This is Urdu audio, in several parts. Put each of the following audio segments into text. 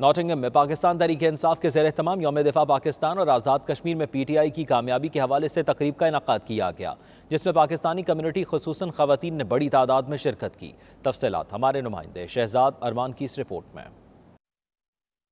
ناٹنگم میں پاکستان تحریک انصاف کے زیر اہتمام یوم دفاع پاکستان اور آزاد کشمیر میں پی ٹی آئی کی کامیابی کے حوالے سے تقریب کا انعقاد کیا گیا، جس میں پاکستانی کمیونٹی خصوصاً خواتین نے بڑی تعداد میں شرکت کی۔ تفصیلات ہمارے نمائندے شہزاد ارمان کی اس رپورٹ میں۔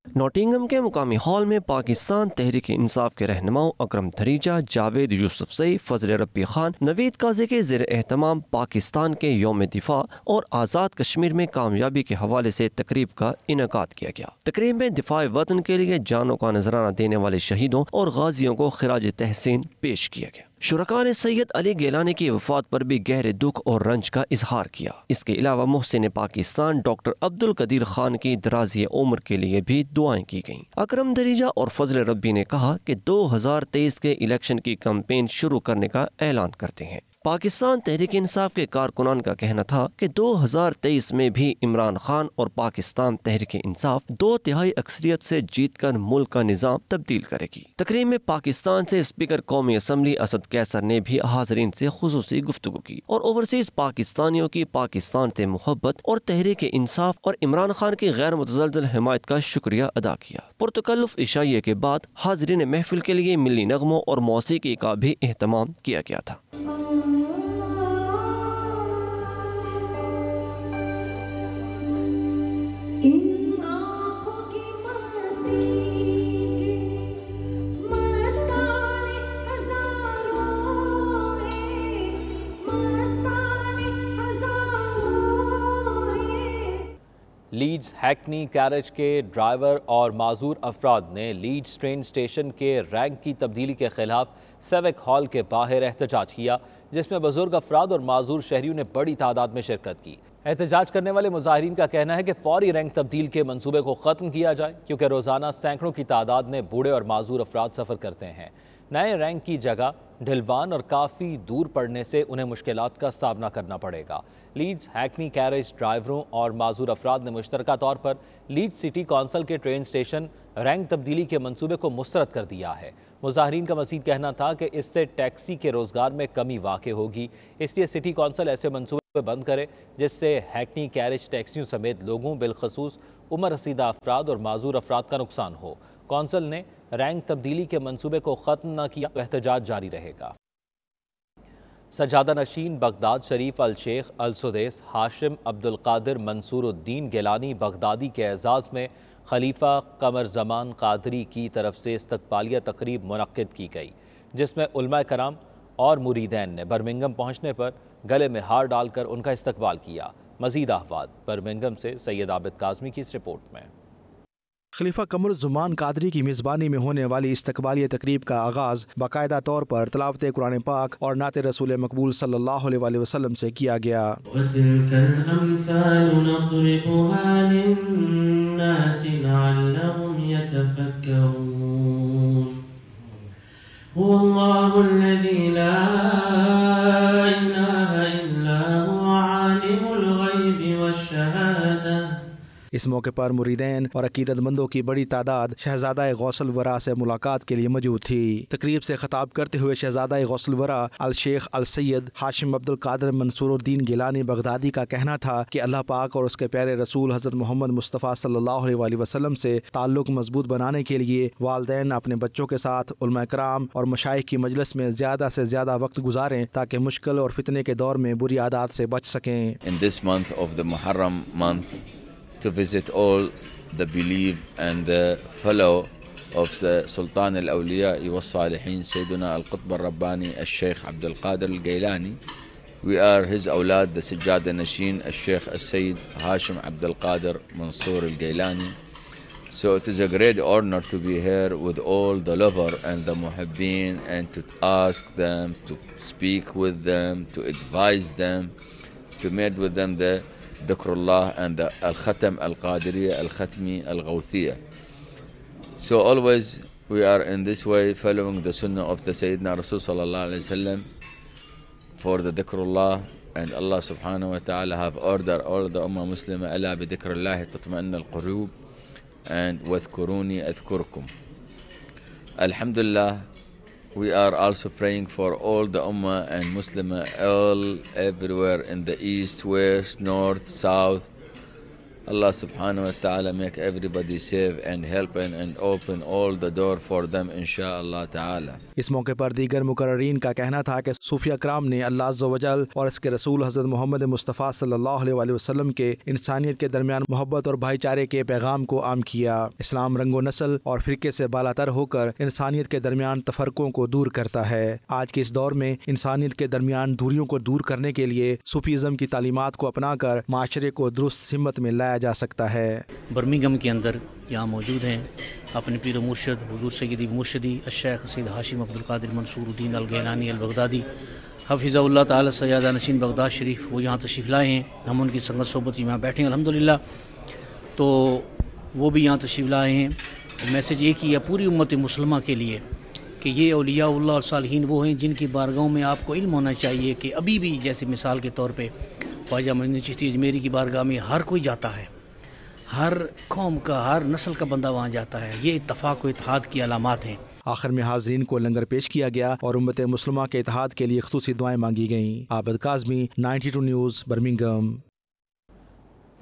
ناٹنگم کے مقامی ہال میں پاکستان تحریک انصاف کے رہنماؤں اکرم دھریجہ، جاوید یوسفزئی، فضل ربی خان، نوید قاضی کے زیر اہتمام پاکستان کے یوم دفاع اور آزاد کشمیر میں کامیابی کے حوالے سے تقریب کا انعقاد کیا گیا۔ تقریب میں دفاع وطن کے لیے جانوں کا نذرانہ دینے والے شہیدوں اور غازیوں کو خراج تحسین پیش کیا گیا۔ شرکاء نے سید علی گیلانی کی وفات پر بھی گہرے دکھ اور رنج کا اظہار کیا۔ اس کے علاوہ محسن پاکستان ڈاکٹر عبدالقدیر خان کی درازی عمر کے لیے بھی دعائیں کی گئیں۔ اکرم دھریجہ اور فضل ربی نے کہا کہ 2023 کے الیکشن کی کمپین شروع کرنے کا اعلان کرتے ہیں۔ پاکستان تحریک انصاف کے کارکنان کا کہنا تھا کہ 2023 میں بھی عمران خان اور پاکستان تحریک انصاف 2/3 اکثریت سے جیت کر ملک کا نظام تبدیل کرے گی۔ تقریب میں پاکستان سے اسپیکر قومی اسمبلی اسد کیسر نے بھی حاضرین سے خصوصی گفتگو کی اور اوورسیز پاکستانیوں کی پاکستان سے محبت اور تحریک انصاف اور عمران خان کی غیر متزلزل حمایت کا شکریہ ادا کیا۔ پرتکلف عشائیہ کے بعد حاضرین محفل کے لیے ملی نغموں اور موسیقی کا بھی اہتمام کیا گیا تھا۔ لیڈز ہیکنی کیریج کے ڈرائیور اور معذور افراد نے لیڈز ٹرین اسٹیشن کے رینک کی تبدیلی کے خلاف سیوک ہال کے باہر احتجاج کیا، جس میں بزرگ افراد اور معذور شہریوں نے بڑی تعداد میں شرکت کی۔ احتجاج کرنے والے مظاہرین کا کہنا ہے کہ فوری رینک تبدیل کے منصوبے کو ختم کیا جائے، کیونکہ روزانہ سینکڑوں کی تعداد میں بوڑھے اور معذور افراد سفر کرتے ہیں۔ نئے رینک کی جگہ ڈھلوان اور کافی دور پڑنے سے انہیں مشکلات کا سامنا کرنا پڑے گا۔ لیڈز ہیکنی کیریج ڈرائیوروں اور معذور افراد نے مشترکہ طور پر لیڈز سٹی کونسل کے ٹرین اسٹیشن رینک تبدیلی کے منصوبے کو مسترد کر دیا ہے۔ مظاہرین کا مزید کہنا تھا کہ اس سے ٹیکسی کے روزگار میں کمی واقع ہوگی، اس لیے سٹی کونسل ایسے منصوبے بند کرے جس سے ہیکنی کیریج ٹیکسیوں سمیت لوگوں بالخصوص عمر رسیدہ افراد اور معذور افراد کا نقصان ہو۔ کونسل نے رینک تبدیلی کے منصوبے کو ختم نہ کیا تو احتجاج جاری رہے گا۔ سجادہ نشین بغداد شریف الشیخ السدیس ہاشم عبدالقادر منصور الدین گیلانی بغدادی کے اعزاز میں خلیفہ قمر زمان قادری کی طرف سے استقبالیہ تقریب منعقد کی گئی، جس میں علماء کرام اور مریدین نے برمنگھم پہنچنے پر گلے میں ہار ڈال کر ان کا استقبال کیا۔ مزید احوال برمنگھم سے سید عابد کاظمی کی اس رپورٹ میں۔ خلیفہ قمر زمان قادری کی میزبانی میں ہونے والی استقبالیہ تقریب کا آغاز باقاعدہ طور پر تلاوت قرآن پاک اور نعت رسول مقبول صلی اللہ علیہ وسلم سے کیا گیا۔ وَتِلْكَ الْأَمْثَالُ نَضْرِبُهَا لِلنَّاسِ لَعَلَّهُمْ يَتَفَكَّرُونَ هُوَ اللَّهُ الَّذِي لَا إِلَٰهَ إِلَّا هُوَ عَالِمُ الْغَيْبِ وَالشَّهَادَةِ۔ اس موقع پر مریدین اور عقیدت مندوں کی بڑی تعداد شہزادہ غوث الورا سے ملاقات کے لیے موجود تھی۔ تقریب سے خطاب کرتے ہوئے شہزادہ غوث الورا الشیخ السید ہاشم عبدالقادر منصور الدین گیلانی بغدادی کا کہنا تھا کہ اللہ پاک اور اس کے پیارے رسول حضرت محمد مصطفیٰ صلی اللہ علیہ وسلم سے تعلق مضبوط بنانے کے لیے والدین اپنے بچوں کے ساتھ علماء کرام اور مشائخ کی مجلس میں زیادہ سے زیادہ وقت گزاریں تاکہ مشکل اور فتنے کے دور میں بری عادات سے بچ سکیں۔ In this month of the Muharram month, to visit all the believed and the fellow of the Sultan al-Awliya wa Salihin Sayyiduna al-Qutb al-Rabbani al-Sheikh Abdul Qadir al-Gailani. We are his awlad, the Sajjad al-Nashin al-Sheikh al-Sayyid Hashim Abdul Qadir Mansour al-Gailani. So it is a great honor to be here with all the lover and the muhibbin and to ask them, to speak with them, to advise them, to meet with them the Dhikrullah and the Al-Khatam Al-Qadiriyya Al-Khatmi Al-Ghawthiyya. So always we are in this way following the sunnah of the Sayyidina Rasul Sallallahu Alaihi Wasallam for the Dhikrullah, and Allah Subhanahu Wa Ta'ala have ordered all the Ummah Muslima ala bi Dhikrillahi tatma'inna al-qulub and wadhkuruni adhkurkum. Alhamdulillah, we are also praying for all the Ummah and Muslimah all everywhere in the east, west, north, south, Allah subhanahu wa ta'ala make everybody safe and help and open all the door for them inshallah ta'ala. اس موقع پر دیگر مقررین کا کہنا تھا کہ صوفیہ کرام نے اللہ عز و جل اور اس کے رسول حضرت محمد مصطفیٰ صلی اللہ علیہ وآلہ وسلم کے انسانیت کے درمیان محبت اور بھائی چارے کے پیغام کو عام کیا۔ اسلام رنگ و نسل اور فرقے سے بالاتر ہو کر انسانیت کے درمیان تفرقوں کو دور کرتا ہے۔ آج کے اس دور میں انسانیت کے درمیان دوریوں کو دور کرنے کے لیے صوفیزم کی تعلیمات کو اپنا کر معاشرے کو درست سمت میں لایا جا سکتا ہے۔ برمنگھم کے اندر یہاں موجود ہیں اپنے پیر و مرشد حضور سیدی مرشدی الشیخ سید ہاشم عبدالقادر منصور الدین الگیلانی البغدادی حفظہ اللہ تعالی سیادہ نشین بغداد شریف، وہ یہاں تشریف لائے ہیں۔ ہم ان کی سنگت صحبت یہاں بیٹھے ہیں الحمدللہ، تو وہ بھی یہاں تشریف لائے ہیں۔ میسیج ایک ہی ہے پوری امت مسلمہ کے لیے کہ یہ اولیاء اللہ اور صالحین وہ ہیں جن کی بارگاہوں میں آپ کو علم ہونا چاہیے کہ ابھی بھی جیسے مثال کے طور پہ خواجہ معین الدین چشتی اجمیری کی بارگاہ میں ہر کوئی جاتا ہے، ہر قوم کا ہر نسل کا بندہ وہاں جاتا ہے۔ یہ اتفاق و اتحاد کی علامات ہیں۔ آخر میں حاضرین کو لنگر پیش کیا گیا اور امت مسلمہ کے اتحاد کے لیے خصوصی دعائیں مانگی گئیں۔ Abid Kazmi, 92 news, Birmingham.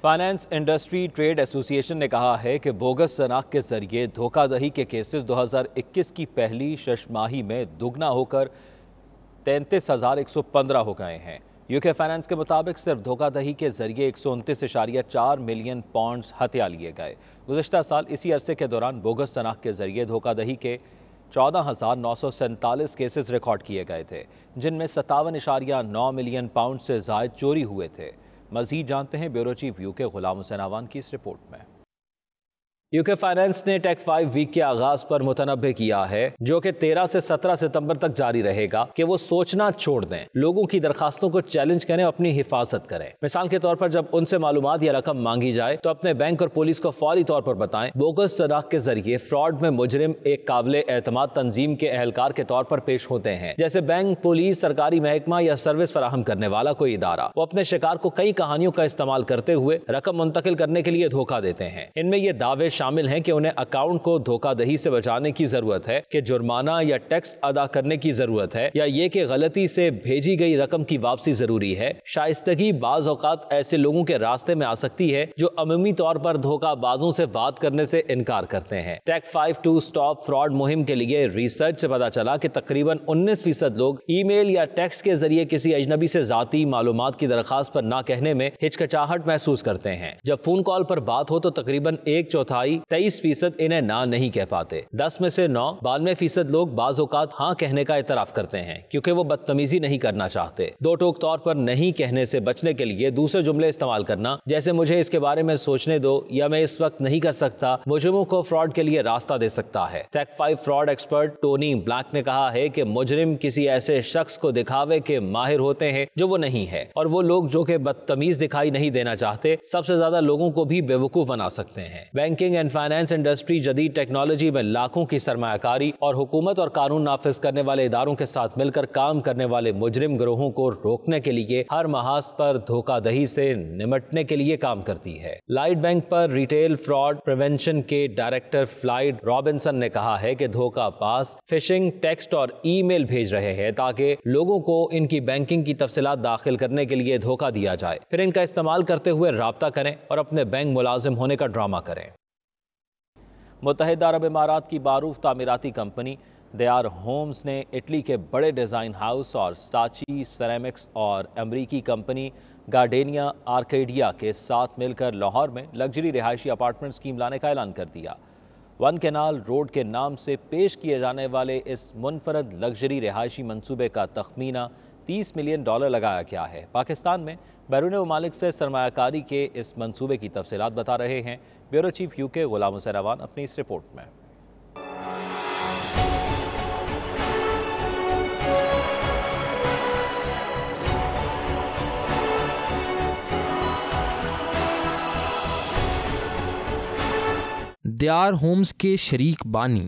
Finance industry trade association نے کہا ہے کہ بوگس شناخت کے ذریعے دھوکہ دہی کے کیسز 2021 کی پہلی شش ماہی میں دگنا ہو کر 33,115 ہو گئے ہیں۔ UK فائنانس کے مطابق صرف دھوکہ دہی کے ذریعے 129.4 ملین پاؤنڈز ہتھیا لیے گئے۔ گزشتہ سال اسی عرصے کے دوران بوگس شناخت کے ذریعے دھوکہ دہی کے 14,947 کیسز ریکارڈ کیے گئے تھے، جن میں 57.9 ملین پاؤنڈ سے زائد چوری ہوئے تھے۔ مزید جانتے ہیں بیورو چیف UK غلام حسین اعوان کی اس رپورٹ میں۔ UK فائنانس نے ٹیک 5 ویک کے آغاز پر متنبہ کیا ہے، جو کہ 13 سے 17 ستمبر تک جاری رہے گا، کہ وہ سوچنا چھوڑ دیں، لوگوں کی درخواستوں کو چیلنج کریں، اپنی حفاظت کریں۔ مثال کے طور پر جب ان سے معلومات یا رقم مانگی جائے تو اپنے بینک اور پولیس کو فوری طور پر بتائیں۔ بوگس شناخت کے ذریعے فراڈ میں مجرم ایک قابل اعتماد تنظیم کے اہلکار کے طور پر پیش ہوتے ہیں، جیسے بینک، پولیس، سرکاری محکمہ یا سروس فراہم کرنے والا کوئی ادارہ۔ وہ اپنے شکار کو کئی کہانیوں کا استعمال کرتے ہوئے رقم منتقل کرنے کے لیے دھوکہ دیتے ہیں۔ ان میں یہ دعوے شامل ہیں کہ انہیں اکاؤنٹ کو دھوکہ دہی سے بچانے کی ضرورت ہے، کہ جرمانہ یا ٹیکس ادا کرنے کی ضرورت ہے، یا یہ کہ غلطی سے بھیجی گئی رقم کی واپسی ضروری ہے۔ شائستگی بعض اوقات ایسے لوگوں کے راستے میں آ سکتی ہے جو عمومی طور پر دھوکہ بازوں سے بات کرنے سے انکار کرتے ہیں۔ ٹیک 5 ٹو سٹاپ فراڈ مہم کے لیے ریسرچ سے پتہ چلا کہ تقریباً 19% لوگ ای میل یا ٹیکسٹ کے ذریعے کسی اجنبی سے ذاتی معلومات کی درخواست پر نہ کہنے میں ہچکچاہٹ محسوس کرتے ہیں۔ جب فون کال پر بات ہو تو تقریباً 1/4 23% انہیں نہ نہیں کہہ پاتے۔ 10 میں سے 9 92% لوگ بعض اوقات ہاں کہنے کا اعتراف کرتے ہیں کیونکہ وہ بدتمیزی نہیں کرنا چاہتے۔ دو ٹوک طور پر نہیں کہنے سے بچنے کے لیے دوسرے جملے استعمال کرنا، جیسے مجھے اس کے بارے میں سوچنے دو یا میں اس وقت نہیں کر سکتا، مجرموں کو فراڈ کے لیے راستہ دے سکتا ہے۔ ٹیک 5 فراڈ ایکسپرٹ ٹونی بلیک نے کہا ہے کہ مجرم کسی ایسے شخص کو دکھاوے کے ماہر ہوتے ہیں جو وہ نہیں ہے، اور وہ لوگ جو کہ بدتمیز دکھائی نہیں دینا چاہتے سب سے زیادہ لوگوں کو بھی بیوقوف بنا سکتے ہیں۔ بینکنگ اینڈ فائنانس انڈسٹری جدید ٹیکنالوجی میں لاکھوں کی سرمایہ کاری اور حکومت اور قانون نافذ کرنے والے اداروں کے ساتھ مل کر کام کرنے والے مجرم گروہوں کو روکنے کے لیے ہر محاذ پر دھوکہ دہی سے نمٹنے کے لیے کام کرتی ہے۔ لائٹ بینک پر ریٹیل فراڈ پریونشن کے ڈائریکٹر فلائیڈ رابنسن نے کہا ہے کہ دھوکہ باز فشنگ ٹیکسٹ اور ای میل بھیج رہے ہیں تاکہ لوگوں کو ان کی بینکنگ کی تفصیلات داخل کرنے کے لیے دھوکہ دیا جائے، پھر ان کا استعمال کرتے ہوئے رابطہ کریں اور اپنے بینک ملازم ہونے کا ڈرامہ کریں۔ متحدہ عرب امارات کی معروف تعمیراتی کمپنی دیار ہومز نے اٹلی کے بڑے ڈیزائن ہاؤس اور ساچی سیرامکس اور امریکی کمپنی گارڈینیا آرکیڈیا کے ساتھ مل کر لاہور میں لگژری رہائشی اپارٹمنٹ اسکیم لانے کا اعلان کر دیا۔ ون کینال روڈ کے نام سے پیش کیے جانے والے اس منفرد لگژری رہائشی منصوبے کا تخمینہ $30 ملین لگایا گیا ہے۔ پاکستان میں بیرون ممالک سے سرمایہ کاری کے اس منصوبے کی تفصیلات بتا رہے ہیں بیورو چیف UK غلام حسین اعوان اپنی اس رپورٹ میں۔ دیار ہومز کے شریک بانی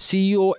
CEO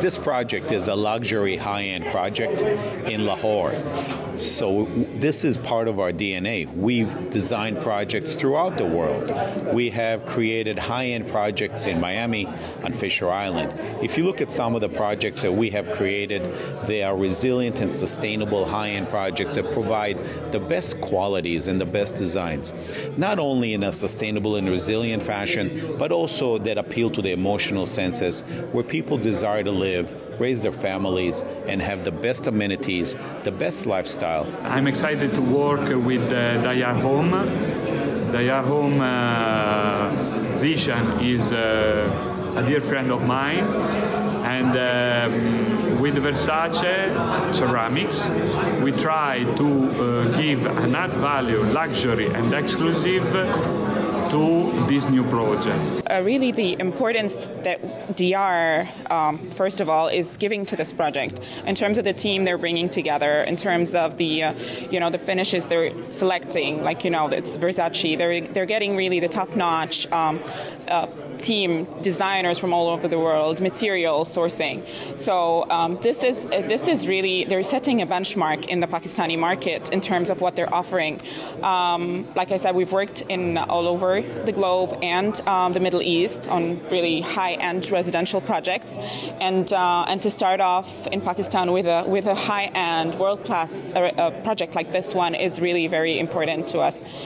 This project is a luxury high-end project in Lahore. So this is part of our DNA. We've designed projects throughout the world. We have created high-end projects in Miami on Fisher Island. If you look at some of the projects that we have created, they are resilient and sustainable high-end projects that provide the best qualities and the best designs, not only in a sustainable and resilient fashion, but also that appeal to the emotional senses, where people desire to live, raise their families, and have the best amenities, the best lifestyle. I'm excited to work with Dayar Home. Dayar Home Zishan is a dear friend of mine, and with Versace Ceramics, we try to give an add value, luxury, and exclusive to this new project. Really, the importance that DR, first of all, is giving to this project in terms of the team they're bringing together, in terms of the, the finishes they're selecting. Like, it's Versace. They're getting really the top-notch team designers from all over the world, material sourcing. So this is really, they're setting a benchmark in the Pakistani market in terms of what they're offering. Like I said, we've worked in all over the globe and the Middle East on really high-end residential projects, and to start off in Pakistan with a high-end, world-class project like this one is really very important to us.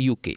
UK।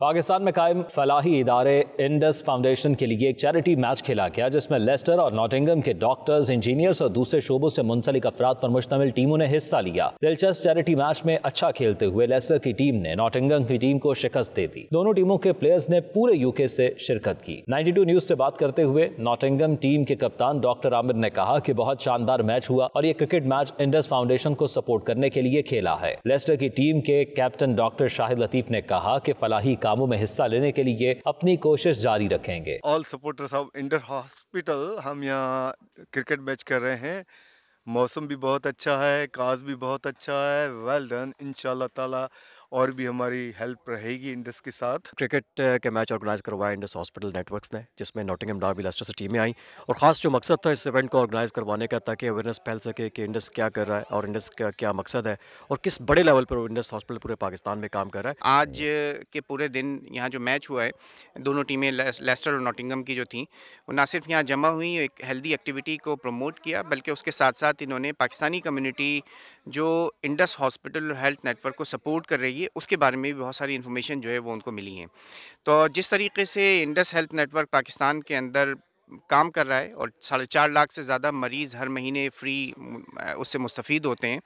Pakistan میں قائم فلاحی ادارے انڈس فاؤنڈیشن کے لیے ایک چیریٹی میچ کھیلا گیا جس میں لیسٹر اور ناٹنگم کے ڈاکٹرز، انجینئرز اور دوسرے شعبوں سے منسلک افراد پر مشتمل ٹیموں نے حصہ لیا۔ دلچسپ چیریٹی میچ میں اچھا کھیلتے ہوئے لیسٹر کی ٹیم نے ناٹنگم کی ٹیم کو شکست دے دی۔ دونوں ٹیموں کے پلیئرز نے پورے یو کے سے شرکت کی۔ 92 نیوز سے بات کرتے ہوئے ناٹنگم ٹیم کے کپتان ڈاکٹر عامر نے کہا کہ بہت شاندار میچ ہوا اور یہ کرکٹ میچ انڈس فاؤنڈیشن کو سپورٹ کرنے کے لیے کھیلا ہے۔ لیسٹر کی ٹیم کے کیپٹن ڈاکٹر شاہد لطیف نے کہا کہ فلاحی کاموں میں حصہ لینے کے لیے اپنی کوشش جاری رکھیں گے۔ آل سپورٹرز آف انڈس ہاسپٹل، ہم یہاں کرکٹ میچ کر رہے ہیں، موسم بھی بہت اچھا ہے، کاز بھی بہت اچھا ہے، ویل ڈن، انشاءاللہ تعالی اور بھی ہماری ہیلپ رہے گی انڈس کے ساتھ۔ کرکٹ کے میچ آرگنائز کروایا انڈس ہاسپٹل نیٹ ورکس نے، جس میں ناٹنگم ڈاربی لیسٹر سے ٹیمیں آئیں، اور خاص جو مقصد تھا اس ایونٹ کو آرگنائز کروانے کا تاکہ اویئرنیس پھیل سکے کہ انڈس کیا کر رہا ہے اور انڈس کا کیا مقصد ہے اور کس بڑے لیول پر انڈس ہاسپٹل پورے پاکستان میں کام کر رہا ہے۔ آج کے پورے دن یہاں جو میچ ہوا ہے، دونوں ٹیمیں لیسٹر اور ناٹنگم کی جو تھیں، وہ نہ صرف یہاں جمع ہوئی ایک ہیلدی ایکٹیویٹی کو پروموٹ کیا، بلکہ اس کے ساتھ ساتھ انہوں نے پاکستانی کمیونٹی جو Indus hospital health network کو سپورٹ کر رہی ہے اس کے بارے میں بھی بہت ساری انفارمیشن جو ہے وہ ان کو ملی ہیں۔ تو جس طریقے سے Indus health network Pakistan کے اندر کام کر رہا ہے اور 4.5 لاکھ سے زیادہ مریض ہر مہینے فری اس سے مستفید ہوتے ہیں،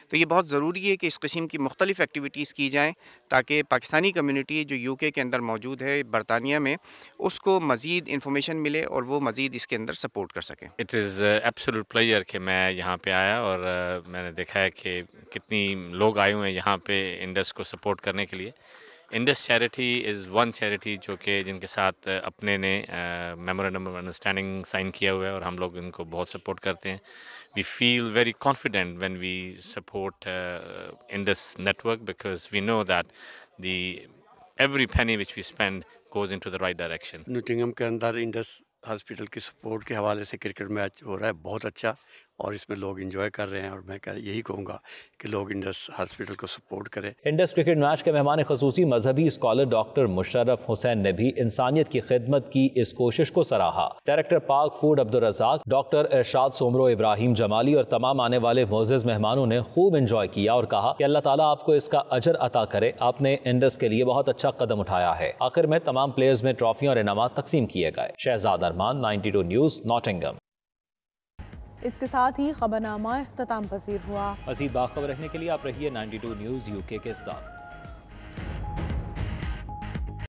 تو یہ بہت ضروری ہے کہ اس قسم کی مختلف ایکٹیویٹیز کی جائیں تاکہ پاکستانی کمیونٹی جو یو کے اندر موجود ہے برطانیہ میں، اس کو مزید انفارمیشن ملے اور وہ مزید اس کے اندر سپورٹ کر سکیں۔ اٹ از ایبسولوٹ پلیئر کہ میں یہاں پہ آیا اور میں نے دیکھا ہے کہ کتنی لوگ آئے ہوئے ہیں یہاں پہ انڈس کو سپورٹ کرنے کے لیے۔ Indus charity is one charity جو کہ جن کے ساتھ اپنے نے میمورینڈم آف انڈرسٹینڈنگ سائن کیا ہوا ہے اور ہم لوگ ان کو بہت سپورٹ کرتے ہیں۔ We feel very confident when we support Indus network because we know that the every penny which we spend goes into the right direction. Nottingham کے اندر انڈس ہاسپٹل کی سپورٹ کے حوالے سے کرکٹ میچ ہو رہا ہے بہت اچھا، اور اس میں لوگ انجوائے کر رہے ہیں، اور میں یہی کہوں گا کہ لوگ انڈس ہاسپٹل کو سپورٹ کریں۔ انڈس کرکٹ میچ کے مہمان خصوصی مذہبی اسکالر ڈاکٹر مشرف حسین نے بھی انسانیت کی خدمت کی اس کوشش کو سراہا۔ ڈائریکٹر پاک فوڈ عبدالرزاق، ڈاکٹر ارشاد سومرو، ابراہیم جمالی اور تمام آنے والے معزز مہمانوں نے خوب انجوائے کیا اور کہا کہ اللہ تعالیٰ آپ کو اس کا اجر عطا کرے، آپ نے انڈس کے لیے بہت اچھا قدم اٹھایا ہے۔ آخر میں تمام پلیئرز میں ٹرافیاں اور انعامات تقسیم کیے گئے۔ شہزاد ارمان، 92 نیوز، ناٹنگھم۔ اس کے ساتھ ہی خبرنامہ اختتام پذیر ہوا۔ مزید باخبر رہنے کے لیے آپ رہیے 92 نیوز UK کے ساتھ۔